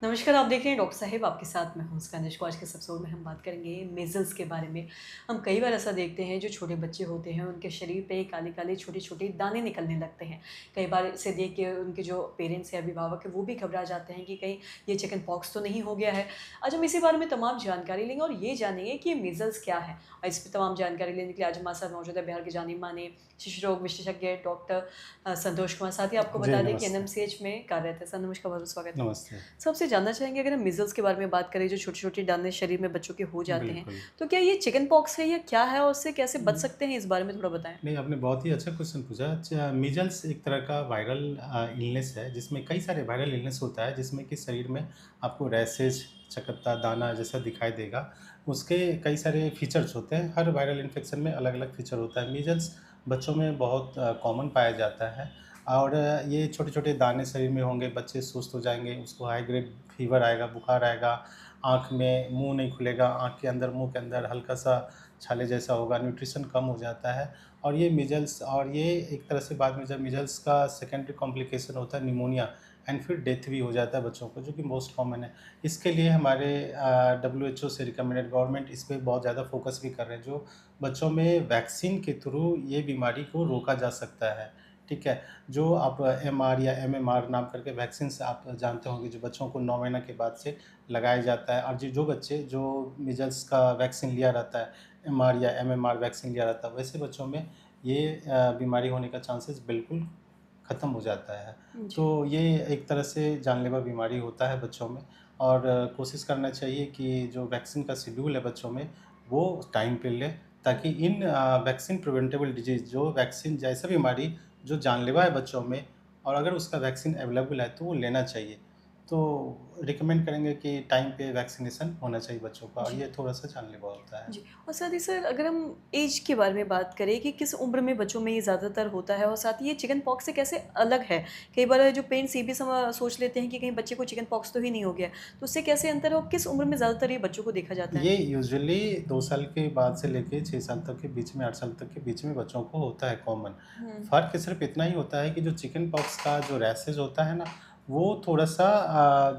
नमस्कार, आप देख रहे हैं डॉक्टर साहिब आपके साथ मैं हूं मुस्कान को। आज के इस एपिसोड में हम बात करेंगे मेज़ल्स के बारे में। हम कई बार ऐसा देखते हैं जो छोटे बच्चे होते हैं उनके शरीर पे काले-काले छोटे-छोटे दाने निकलने लगते हैं। कई बार इसे देख के उनके जो पेरेंट्स या अभिभावक हैं वो भी घबरा जाते हैं कि कहीं ये चिकन पॉक्स तो नहीं हो गया है। आज हम इसी बारे में तमाम जानकारी लेंगे और ये जानेंगे कि ये मेज़ल्स क्या है। और इस पे तमाम जानकारी लेने के लिए आज हमारे साथ मौजूद है बिहार के जाने-माने शिशु रोग विशेषज्ञ डॉक्टर संतोष कुमार। साथ ही आपको जी, बता दें कि नमस्ते। एनएमसीएच में कार्यरत है। सर नमस्कार, बहुत-बहुत स्वागत है। नमस्ते। सबसे जानना चाहेंगे अगर हम मीज़ल्स के बारे में बात करें जो छोटे-छोटे दाने शरीर में बच्चों के हो जाते हैं, बिल्कुल। तो क्या ये चिकन पॉक्स है या क्या है और उससे कैसे बच उम, सकते हैं इस बारे में थोड़ा बताएँ? नहीं, आपने बहुत ही अच्छा क्वेश्चन पूछा। मीज़ल्स एक तरह का वायरल इलनेस है, जिसमें कई सारे वायरल इलनेस होता है, जिसमें कि शरीर में आपको रैशेज़, चकत्ता, दाना जैसा दिखाई देगा। उसके कई सारे फीचर्स होते हैं, हर वायरल इन्फेक्शन में अलग-अलग फीचर होता है। मीज़ल्स बच्चों में बहुत कॉमन पाया जाता है और ये छोटे-छोटे दाने शरीर में होंगे, बच्चे सुस्त हो जाएँगे, उसको हाई ग्रेड फ़ीवर आएगा, बुखार आएगा, आँख में मुँह नहीं खुलेगा, आँख के अंदर, मुँह के अंदर हल्का-सा छाले जैसा होगा, न्यूट्रिशन कम हो जाता है और ये मीज़ल्स और ये एक तरह से बाद में जब मीज़ल्स का सेकेंडरी कॉम्प्लिकेशन होता है निमोनिया एंड फिर डेथ भी हो जाता है बच्चों को, जो कि मोस्ट कॉमन है। इसके लिए हमारे डब्ल्यूएचओ से रिकमेंडेड गवर्नमेंट इस पे बहुत ज़्यादा फोकस भी कर रहे हैं, जो बच्चों में वैक्सीन के थ्रू ये बीमारी को रोका जा सकता है, ठीक है? जो आप एमआर या एमएमआर नाम करके वैक्सीन्स आप जानते होंगे, जो बच्चों को 9 महीना के बाद से लगाया जाता है और जो बच्चे जो मीज़ल्स का वैक्सीन लिया रहता है, एमआर या एमएमआर वैक्सीन लिया रहता है, वैसे बच्चों में ये बीमारी होने का चांसेस बिल्कुल ख़त्म हो जाता है। तो जी। ये एक तरह से जानलेवा बीमारी होता है बच्चों में और कोशिश करना चाहिए कि जो वैक्सीन का शेड्यूल है बच्चों में, वो टाइम पे लें ताकि इन वैक्सीन प्रिवेंटेबल डिज़ीज़ जो वैक्सीन जैसा बीमारी जो जानलेवा है बच्चों में और अगर उसका वैक्सीन अवेलेबल है, तो वो लेना चाहिए। तो रिकमेंड करेंगे कि टाइम पे वैक्सीनेशन होना चाहिए बच्चों का और जी। ये थोड़ा-सा जानलेवा होता है। जी, और साथ ही सर अगर हम ऐज के बारे में बात करें कि किस उम्र में बच्चों में ये ज़्यादातर होता है और साथ ही ये चिकन पॉक्स से कैसे अलग है? कई बार जो पेरेंट्स ये भी सोच लेते हैं कि कहीं बच्चे को चिकन पॉक्स तो ही नहीं हो गया, तो उससे कैसे अंतर है और किस उम्र में ज़्यादातर ये बच्चों को देखा जाता है? ये यूजुअली 2 साल के बाद से लेके 6 साल तक के बीच में, 8 साल तक के बीच में बच्चों को होता है कॉमन। हुँ। फ़र्क सिर्फ़ इतना ही होता है कि जो चिकन पॉक्स का जो रैशेज़ होता है ना, वो थोड़ा-सा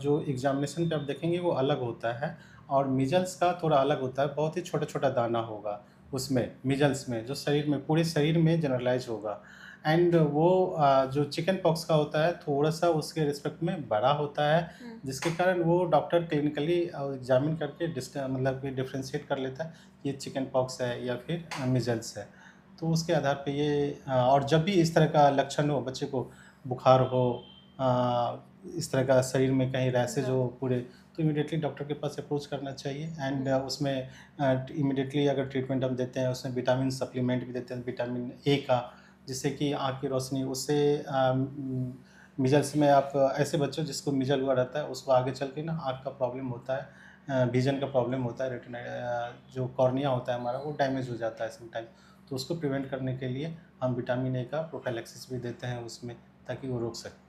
जो एग्ज़ामिनेशन पे आप देखेंगे वो अलग होता है और मीज़ल्स का थोड़ा अलग होता है, बहुत ही छोटा-छोटा दाना होगा उसमें, मीज़ल्स में, जो शरीर में पूरे शरीर में जनरलाइज़ होगा। एंड वो जो चिकन पॉक्स का होता है, थोड़ा-सा उसके रिस्पेक्ट में बड़ा होता है, हुँ। जिसके कारण वो डॉक्टर क्लिनिकली एग्ज़ामिन करके मतलब कि डिफरेंशिएट कर लेता है, ये चिकन पॉक्स है या फिर मीज़ल्स है। तो उसके आधार पे ये और जब भी इस तरह का लक्षण हो, बच्चे को बुखार हो इस तरह का शरीर में कहीं रैशेज़ हाँ। हो पूरे, तो इमीडिएटली डॉक्टर के पास अप्रोच करना चाहिए एंड हुँ। उसमें इमीडिएटली अगर ट्रीटमेंट हम देते हैं, उसमें विटामिन सप्लीमेंट भी देते हैं, विटामिन ए का, जिससे कि आँख की रोशनी उससे मीज़ल्स में आप ऐसे बच्चों जिसको मीज़ल हुआ रहता है, उसको आगे चल के ना आँख का प्रॉब्लम होता है, विज़न का प्रॉब्लम होता है, रेटिना जो कॉर्निया होता है हमारा वो डैमेज हो जाता है समटाइम। तो उसको प्रिवेंट करने के लिए हम विटामिन ए का प्रोफाइलैक्सिस भी देते हैं उसमें, ताकि वो रोक सकें।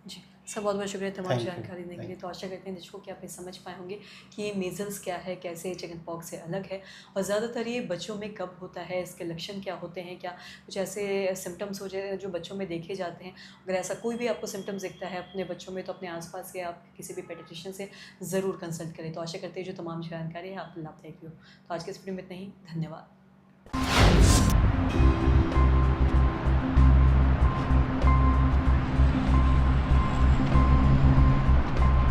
जी, सर बहुत-बहुत शुक्रिया तमाम थैंक यू, जानकारी देने के लिए। थैंक तो आशा करते हैं दर्शकों कि आप ये समझ पाए होंगे कि ये मीज़ल्स क्या है, कैसे चिकन पॉक्स से अलग है और ज़्यादातर ये बच्चों में कब होता है, इसके लक्षण क्या होते हैं, क्या कुछ ऐसे सिम्पटम्स हो जाए जो बच्चों में देखे जाते हैं। अगर ऐसा कोई भी आपको सिम्पटम्स दिखता है अपने बच्चों में तो अपने आस-पास के आप किसी भी पेडियाट्रिशियन से ज़रूर कंसल्ट करें। तो आशा करते हैं जो तमाम जानकारी है आपको लाभदायक भी हो। तो आज के इस वीडियो में इतना ही, धन्यवाद।